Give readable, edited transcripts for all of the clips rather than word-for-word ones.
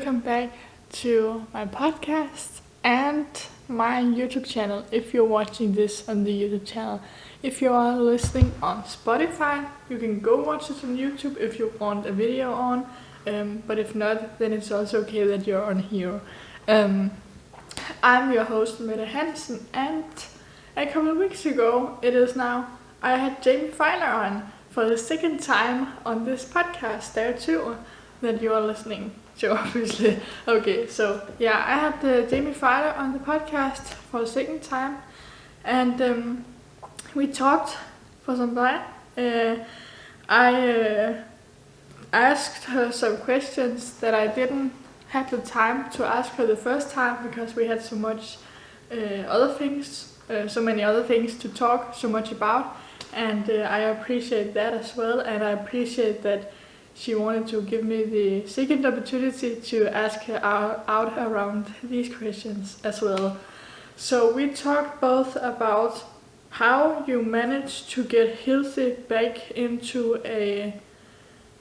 welcome back to my podcast and my YouTube channel if you're watching this on the YouTube channel. If you are listening on Spotify, you can go watch it on YouTube if you want a video on, but if not, then it's also okay that you're on here. I'm your host, Mette Hansen, and a couple of weeks ago, it is now, I had Jamie Filer on for the second time on this podcast there too, that you are listening to, obviously. Okay, so yeah, I had Jamie Filer on the podcast for the second time, and we talked for some time. I asked her some questions that I didn't have the time to ask her the first time because we had so much so many other things to talk so much about, and I appreciate that as well, and I appreciate that she wanted to give me the second opportunity to ask her out around these questions as well. So we talked both about how you manage to get healthy back into a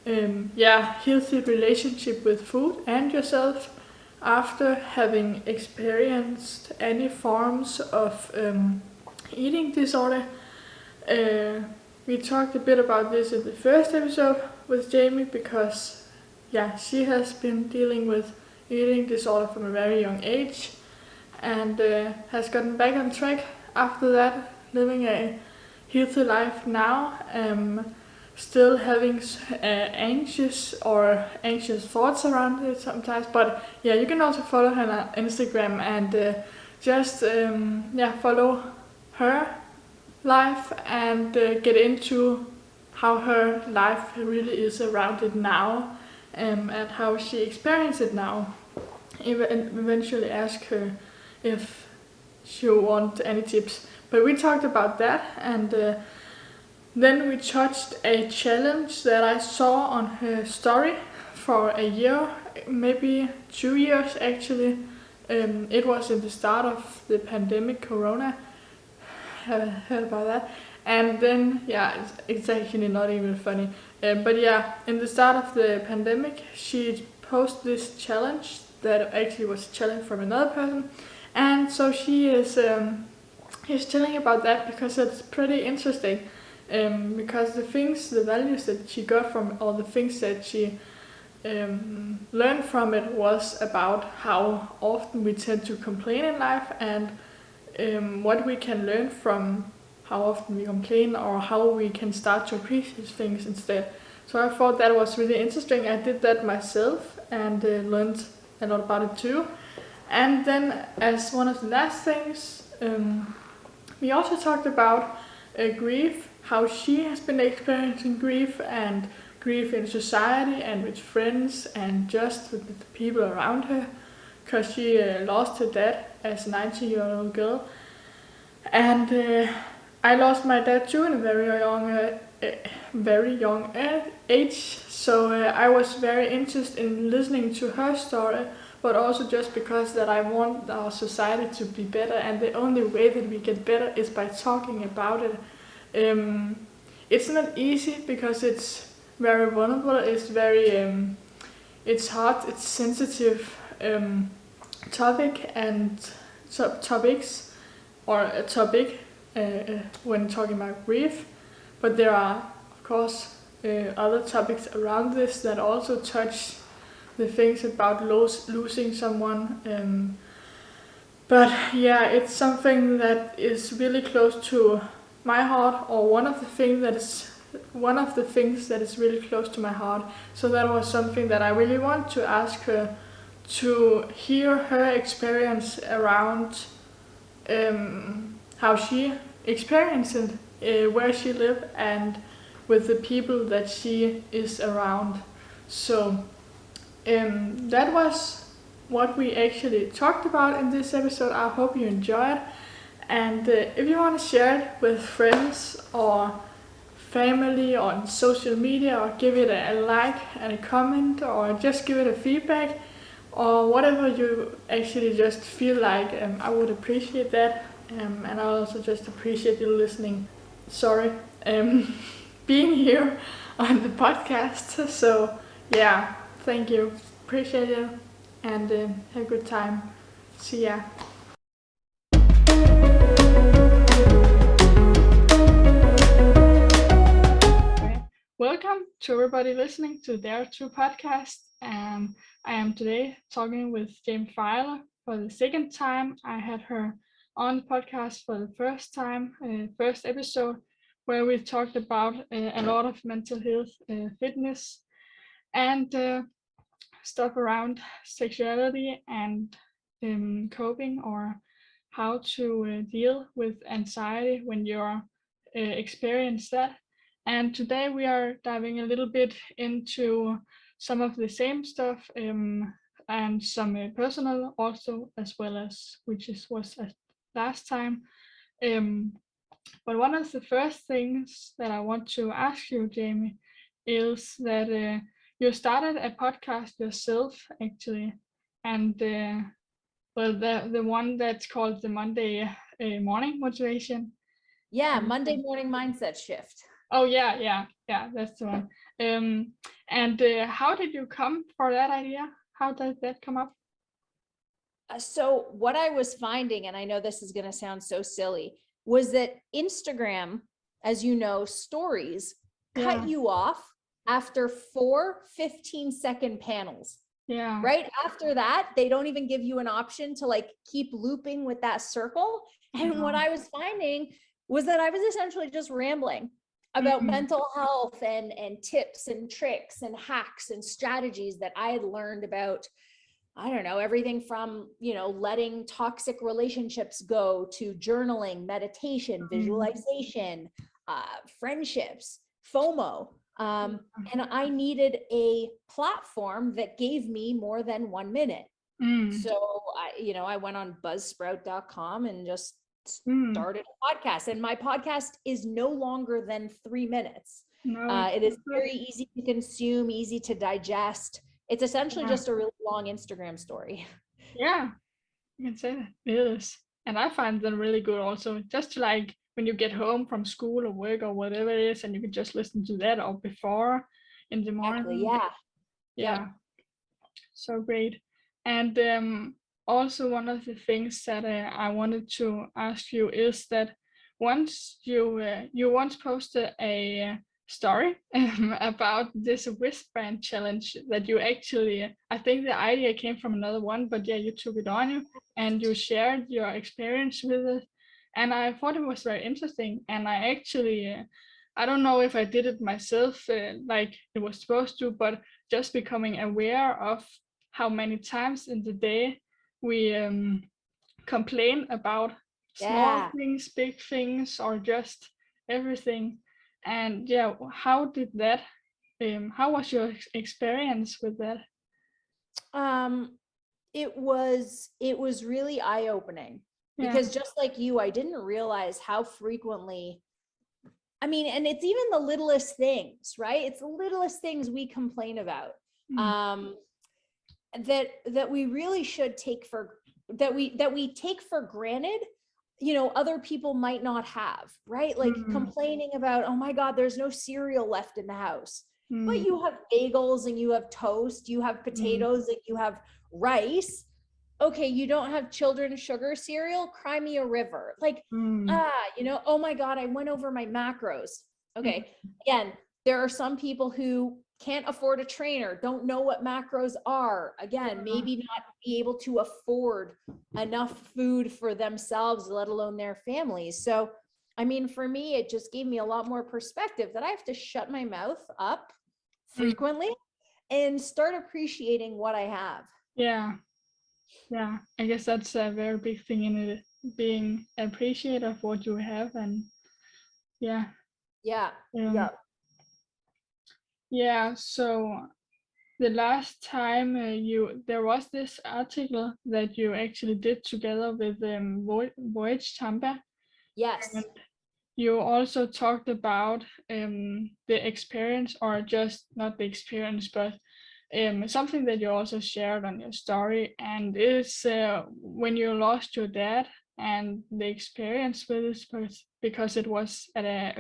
healthy relationship with food and yourself after having experienced any forms of eating disorder. We talked a bit about this in the first episode with Jamie because she has been dealing with eating disorder from a very young age and has gotten back on track after that, living a healthy life now. Still having anxious thoughts around it sometimes, but you can also follow her on Instagram and just follow her life and get into how her life really is around it now, and how she experiences it now. Eventually ask her if she wants any tips, but we talked about that, and then we touched a challenge that I saw on her story for a year, maybe 2 years actually. It was in the start of the pandemic, Corona. Have heard about that? And then, it's actually not even funny. But in the start of the pandemic, she posted this challenge that actually was a challenge from another person. And so she is telling about that because it's pretty interesting. Because the values that she got from all the things that she learned from it was about how often we tend to complain in life, and what we can learn from how often we complain, or how we can start to appreciate things instead. So I thought that was really interesting. I did that myself and learned a lot about it too. And then as one of the last things, we also talked about grief, how she has been experiencing grief, and grief in society and with friends and just with the people around her, because she lost her dad as a 19-year-old girl. And I lost my dad too in a very young age, so I was very interested in listening to her story, but also just because that I want our society to be better, and the only way that we get better is by talking about it. It's not easy because it's very vulnerable, it's very it's hard, it's sensitive topic and topics, or a topic when talking about grief, but there are of course other topics around this that also touch the things about losing someone, but it's something that is really close to my heart, or one of the things that is really close to my heart. So that was something that I really want to ask her, to hear her experience around how she experienced it, where she lived, and with the people that she is around. So that was what we actually talked about in this episode. I hope you enjoyed. And if you want to share it with friends or family on social media, or give it a like and a comment, or just give it a feedback, or whatever you actually just feel like, I would appreciate that. And I also just appreciate you listening. Sorry, being here on the podcast. So thank you, appreciate it, and have a good time. See ya. Welcome to everybody listening to Dare to podcast. I am today talking with James Filer for the second time. I had her on the podcast for the first time, first episode, where we talked about a lot of mental health, fitness, and stuff around sexuality and coping, or how to deal with anxiety when you're experience that. And today we are diving a little bit into some of the same stuff, and some personal also, as well as was last time. But one of the first things that I want to ask you, Jamie, is that you started a podcast yourself, actually, and well, the one that's called the Monday Morning Motivation. Yeah, Monday Morning Mindset Shift. Oh yeah, that's the one. And how did you come for that idea? How did that come up? So what I was finding, and I know this is going to sound so silly, was that Instagram, as you know, stories cut you off after 4 15-second panels. Yeah. Right after that, they don't even give you an option to like keep looping with that circle. And what I was finding was that I was essentially just rambling about mental health and tips and tricks and hacks and strategies that I had learned about. I don't know, everything from, letting toxic relationships go to journaling, meditation, visualization, friendships, FOMO. And I needed a platform that gave me more than 1 minute. So I went on buzzsprout.com and just started a podcast, and my podcast is no longer than 3 minutes. It is very easy to consume, easy to digest. It's essentially just a really long Instagram story. Yeah, you can say that. It is. And I find them really good also, just to like when you get home from school or work or whatever it is, and you can just listen to that or before in the morning. Exactly, yeah. So great. And also one of the things that I wanted to ask you is that once you once posted a story about this wristband challenge that you actually, I think the idea came from another one, but yeah, you took it on you and you shared your experience with it, and I thought it was very interesting. And I actually I don't know if I did it myself like it was supposed to, but just becoming aware of how many times in the day we complain about small things, big things, or just everything. And yeah, how did that how was your experience with that? It was really eye-opening, because just like you, I didn't realize how frequently, and it's even the littlest things, right? It's the littlest things we complain about, that we really should take for that we take for granted, other people might not have, right? Like complaining about, oh my God, there's no cereal left in the house. But you have bagels and you have toast, you have potatoes and you have rice. Okay, you don't have children's sugar cereal, cry me a river. Like, oh my God, I went over my macros. Okay, again, there are some people who can't afford a trainer, don't know what macros are. Again, maybe not be able to afford enough food for themselves, let alone their families. So, for me, it just gave me a lot more perspective that I have to shut my mouth up frequently and start appreciating what I have. Yeah, I guess that's a very big thing in it, being appreciative of what you have. And yeah. So the last time there was this article that you actually did together with Voyage Tampa. Yes. And you also talked about the experience, or just not the experience, but something that you also shared on your story, and it's when you lost your dad and the experience with this, because it was at an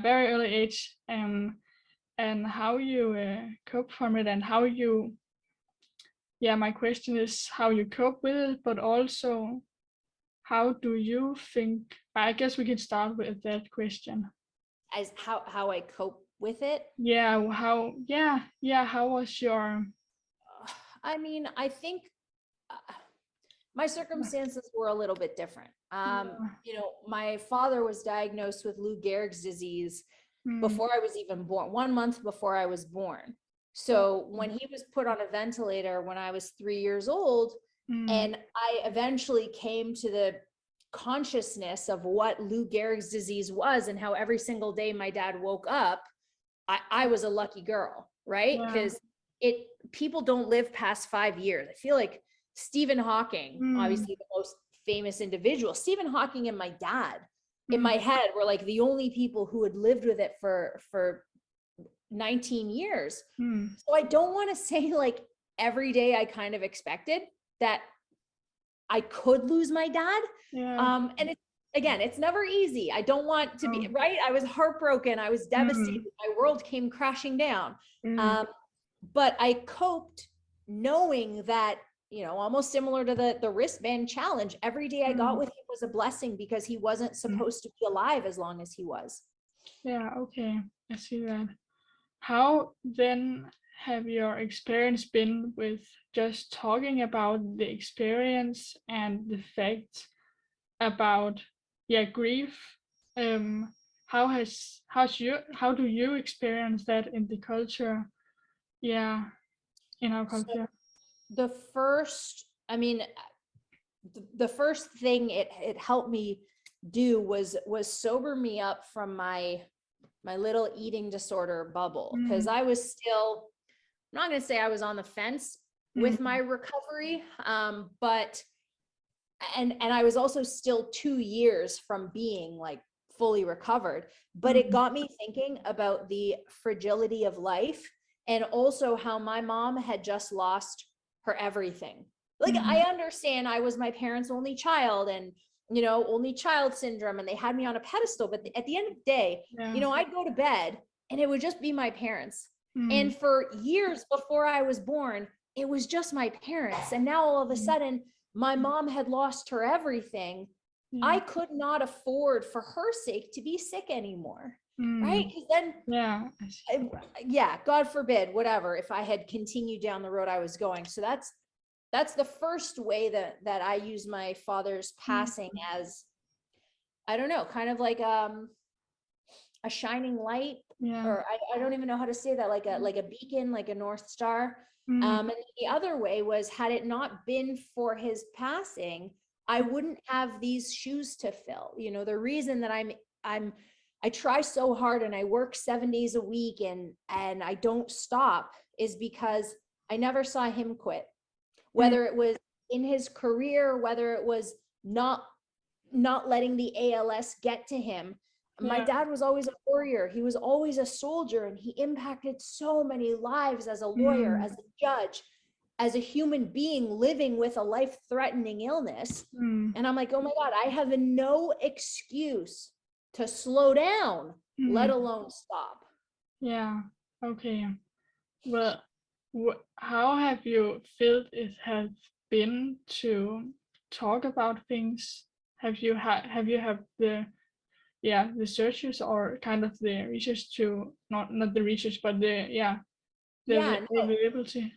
very early age, and how you cope from it, and how you yeah, my question is how you cope with it, but also how do you think, I guess we can start with that question. As how I cope with it. Yeah, how was your I mean, I think my circumstances were a little bit different. yeah. My father was diagnosed with Lou Gehrig's disease Mm, before I was even born, 1 month before I was born. oh, So when he was put on a ventilator when I was 3 years old, mm, and I eventually came to the consciousness of what Lou Gehrig's disease was and how every single day my dad woke up, I was a lucky girl, right? yeah. Because people don't live past 5 years. I feel like Stephen Hawking, Mm, obviously the most famous individual, Stephen Hawking and my dad in mm, my head were like the only people who had lived with it for 19 years. mm, So I don't want to say like every day I kind of expected that I could lose my dad. yeah. And it's never easy. I don't want to be Oh, right. I was heartbroken. I was devastated. mm, My world came crashing down. mm, Um, but I coped knowing that, almost similar to the wristband challenge, every day I got mm, with him was a blessing because he wasn't mm. supposed to be alive as long as he was. Yeah, okay. I see that. How then have your experience been with just talking about the experience and the facts about grief? Um, how do you experience that in the culture? Yeah, in our So culture. the first, I mean, the first thing it helped me do was sober me up from my little eating disorder bubble, because Mm, I was still, I'm not going to say I was on the fence with mm, my recovery, but and I was also still 2 years from being like fully recovered, but it mm, got me thinking about the fragility of life, and also how my mom had just lost her everything. Like, I mm, understand I was my parents' only child, and only child syndrome, and they had me on a pedestal, but at the end of the day, yeah. I'd go to bed and it would just be my parents. Mm, And for years before I was born, it was just my parents. And now all of a mm, sudden, my mom had lost her everything. yeah. I could not afford, for her sake, to be sick anymore. Right? Mm, Because then, yeah. yeah, God forbid, whatever, if I had continued down the road I was going. So that's the first way that I use my father's Mm, passing as, I don't know, kind of like a shining light, yeah. or I don't even know how to say that, like a beacon, like a North Star. Mm, And the other way was, had it not been for his passing, I wouldn't have these shoes to fill. The reason that I try so hard and I work 7 days a week and I don't stop is because I never saw him quit. mm, Whether it was in his career, whether it was not letting the ALS get to him. My yeah. dad was always a warrior. He was always a soldier, and he impacted so many lives as a lawyer, Mm, as a judge, as a human being living with a life-threatening illness. mm, And I'm like, oh my God, I have no excuse to slow down, let mm, alone stop. yeah. Okay. Well, how have you felt it has been to talk about things? Have the researchers or kind of the research to not the research but the Yeah, no, availability?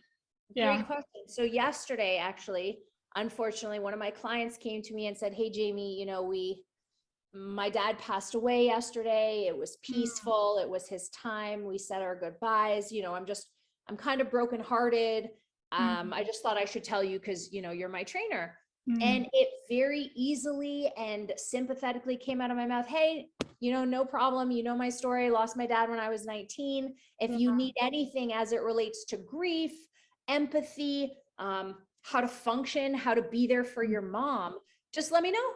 Yeah. great question. So yesterday, actually, unfortunately, one of my clients came to me and said, hey, Jamie, my dad passed away yesterday. It was Mm, peaceful. It was his time. We said our goodbyes. I'm kind of brokenhearted. mm, I just thought I should tell you because, you're my trainer. mm, And it very easily and sympathetically came out of my mouth. Hey, no problem. You know my story. I lost my dad when I was 19. If you yeah. need anything as it relates to grief, empathy, how to function, how to be there for Mm, your mom, just let me know.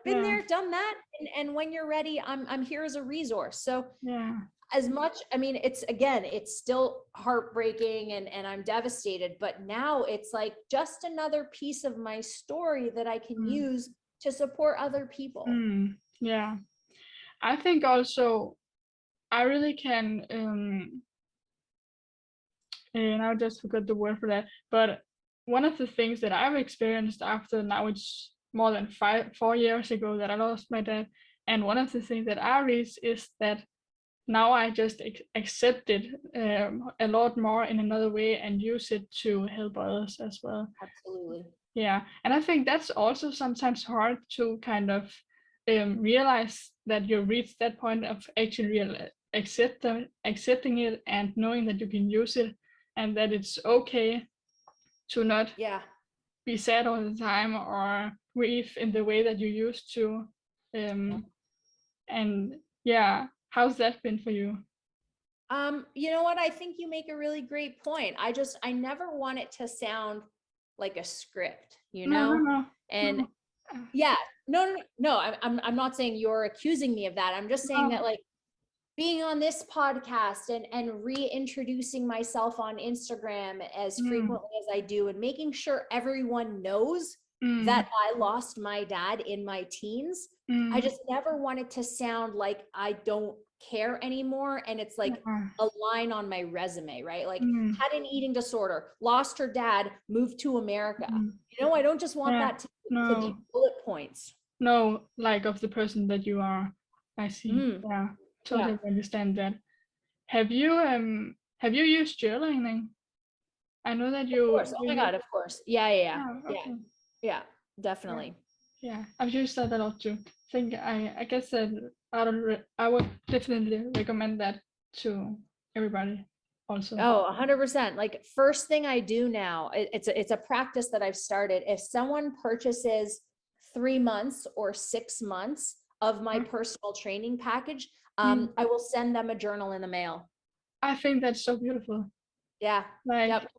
Been yeah. there, done that. And when you're ready, I'm here as a resource. So Yeah. as much, I mean, it's still heartbreaking and I'm devastated, but now it's like just another piece of my story that I can Mm, use to support other people. yeah. I think also I really can and I just forgot the word for that, but one of the things that I've experienced after, now it's more than 4 years ago that I lost my dad, and one of the things that I reached is that now I just accept it a lot more in another way and use it to help others as well. Absolutely. Yeah, and I think that's also sometimes hard to kind of realize that you reach that point of actually accepting it and knowing that you can use it and that it's okay to not Yeah. be sad all the time or grieve in the way that you used to. And yeah, how's that been for you? You know what? I think you make a really great point. I never want it to sound like a script, you No, no, know? no. And No. yeah, no, I'm not saying you're accusing me of that. I'm just saying that, No. like, being on this podcast and reintroducing myself on Instagram as frequently as I do, and making sure everyone knows that I lost my dad in my teens. I just never want it to sound like I don't care anymore. And it's like a line on my resume, right? Like, had an eating disorder, lost her dad, moved to America. You know, I don't just want Yeah. that to No. be bullet points. No, like of the person that you are. I see. Yeah, totally understand that. Have you used journaling? I know that Of you course. Oh my God, of course. Yeah. Oh, okay. Yeah, definitely. Yeah, I've used that a lot too. I guess that I would definitely recommend that to everybody also. Oh, 100%. Like, first thing I do now, it's a practice that I've started. If someone purchases 3 months or 6 months of my personal training package, I will send them a journal in the mail. I think that's so beautiful. Yeah. Like, Yep.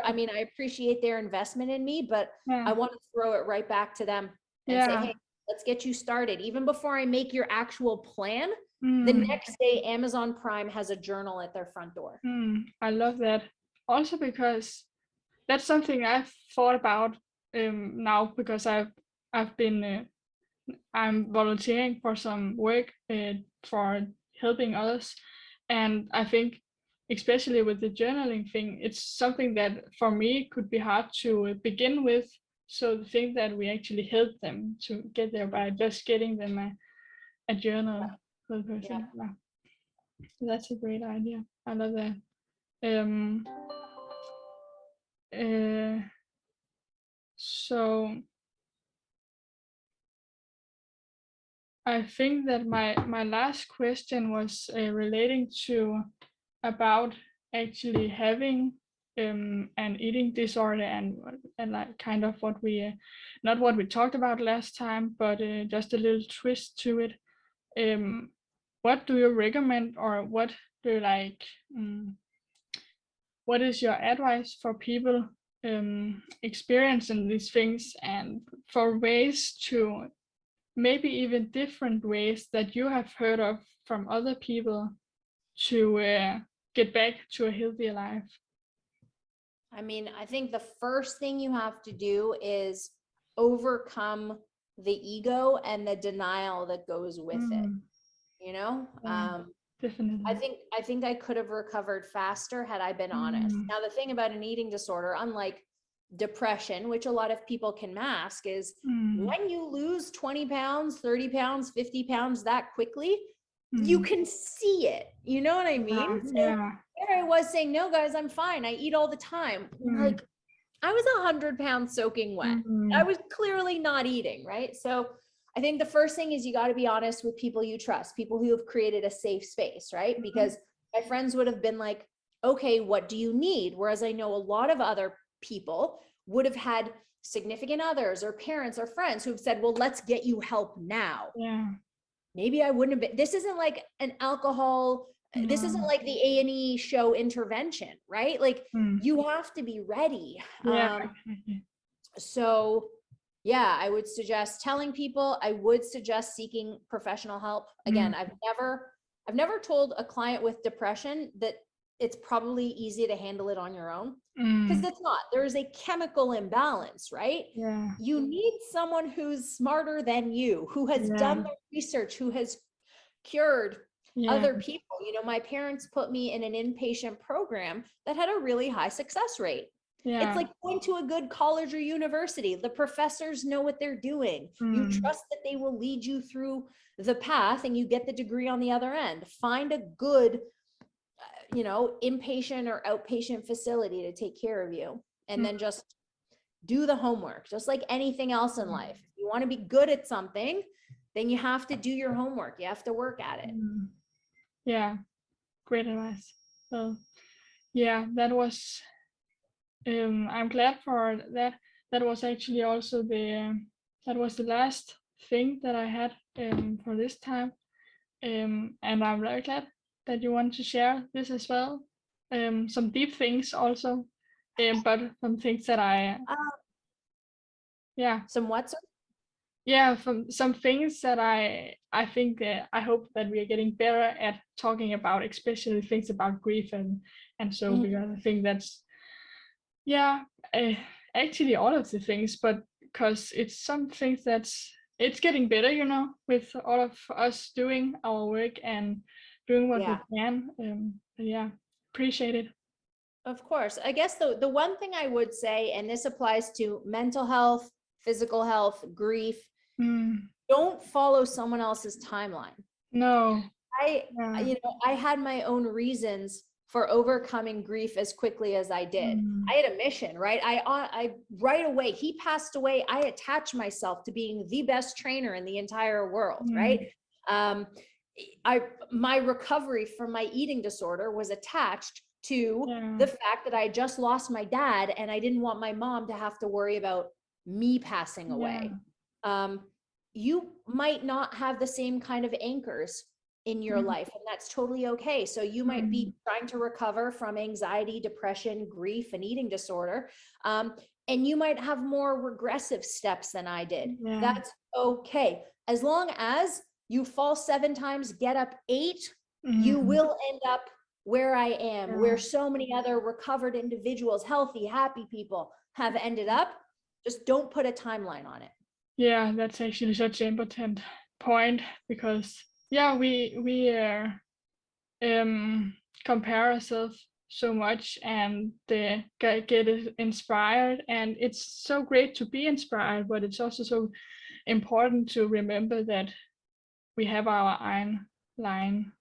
I mean, I appreciate their investment in me, but I want to throw it right back to them and say, hey, let's get you started. Even before I make your actual plan, the next day, Amazon Prime has a journal at their front door. I love that. Also because that's something I've thought about now, because I've been I'm volunteering for some work for helping others, and I think especially with the journaling thing, it's something that for me could be hard to begin with. So the thing that we actually help them to get there by just getting them a journal for the person. Yeah. That's a great idea. I love that. So I think that my last question was relating to about actually having an eating disorder, and like kind of what we not what we talked about last time, but just a little twist to it. What do you recommend, or what do you like? What is your advice for people experiencing these things, and for ways to maybe even different ways that you have heard of from other people to get back to a healthier life? I mean, I think the first thing you have to do is overcome the ego and the denial that goes with it. You know, Definitely. I think I could have recovered faster had I been honest. Now, the thing about an eating disorder, unlike depression, which a lot of people can mask, is when you lose 20 pounds, 30 pounds, 50 pounds that quickly, you can see it. You know what I mean? So there I was saying, no, guys, I'm fine. I eat all the time. Like, I was 100 pounds soaking wet. I was clearly not eating, right? So I think the first thing is you got to be honest with people you trust, people who have created a safe space, right? Because my friends would have been like, okay, what do you need? Whereas I know a lot of other people would have had significant others or parents or friends who've said, well, let's get you help now. Yeah. Maybe I wouldn't have been. This isn't like an alcohol. This isn't like the A&E show intervention, right? Like, you have to be ready. Yeah. So yeah, I would suggest telling people. I would suggest seeking professional help. Again, I've never told a client with depression that it's probably easy to handle it on your own, because it's not. There is a chemical imbalance, right? Yeah. You need someone who's smarter than you, who has done the research, who has cured other people. You know, my parents put me in an inpatient program that had a really high success rate. Yeah. It's like going to a good college or university. The professors know what they're doing. You trust that they will lead you through the path and you get the degree on the other end. Find a good, inpatient or outpatient facility to take care of you. And then just do the homework, just like anything else in life. If you want to be good at something, then you have to do your homework. You have to work at it. Yeah, great advice. So yeah, that was I'm glad for that. That was actually also that was the last thing that I had for this time. And I'm very glad that you want to share this as well. Some deep things also, but some things that Some what, sir? yeah, from some things that I think I hope that we are getting better at talking about, especially things about grief and so because I think that's actually all of the things, but because it's some things it's getting better, with all of us doing our work and doing what we can. Appreciate it. Of course. I guess the one thing I would say, and this applies to mental health, physical health, grief, don't follow someone else's timeline. No. I had my own reasons for overcoming grief as quickly as I did. I had a mission, right? I right away, he passed away. I attached myself to being the best trainer in the entire world, right? My recovery from my eating disorder was attached to the fact that I just lost my dad and I didn't want my mom to have to worry about me passing away. You might not have the same kind of anchors in your life, and that's totally okay. So you might be trying to recover from anxiety, depression, grief, and eating disorder. And you might have more regressive steps than I did. That's okay. As long as you fall 7 times, get up 8, you will end up where I am, where so many other recovered individuals, healthy, happy people have ended up. Just don't put a timeline on it. Yeah, that's actually such an important point because we compare ourselves so much and get inspired, and it's so great to be inspired, but it's also so important to remember that we have our own line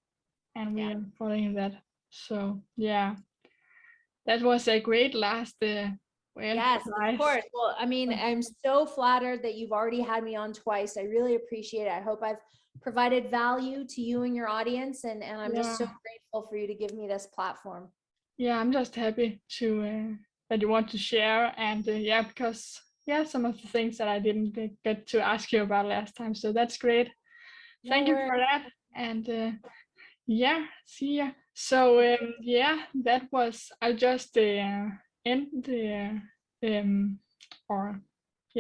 and we are following that. So that was a great last yes, of course. Well, I mean, I'm so flattered that you've already had me on twice. I really appreciate it. I hope I've provided value to you and your audience, and I'm just so grateful for you to give me this platform. Yeah, I'm just happy to that you want to share, and because some of the things that I didn't get to ask you about last time, so that's great. Thank you for that, and see ya. So that was, I'll just end the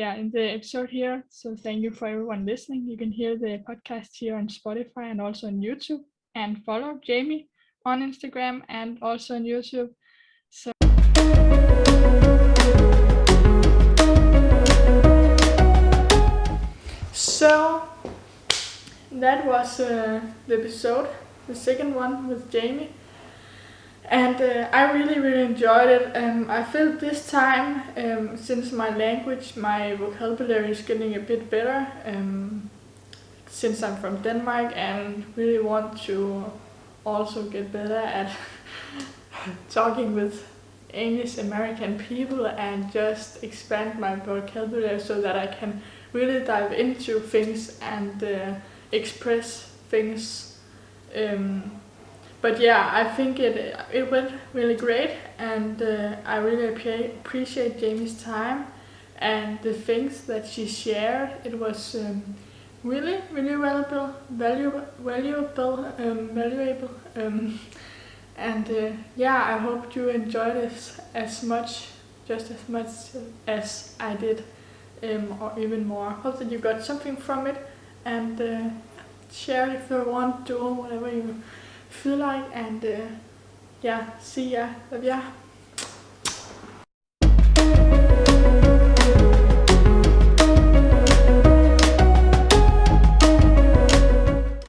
end the episode here. So thank you for everyone listening. You can hear the podcast here on Spotify and also on YouTube, and follow Jamie on Instagram and also on YouTube. So that was the episode, the second one with Jamie, and I really enjoyed it. I feel this time, since my vocabulary is getting a bit better, since I'm from Denmark and really want to also get better at talking with English American people and just expand my vocabulary so that I can really dive into things and express things. But I think it went really great, and I really appreciate Jamie's time and the things that she shared. It was really valuable, and I hope you enjoyed this just as much as I did, or even more. Hope that you got something from it, and share it if you want to, whatever you feel like, and see ya. Love ya.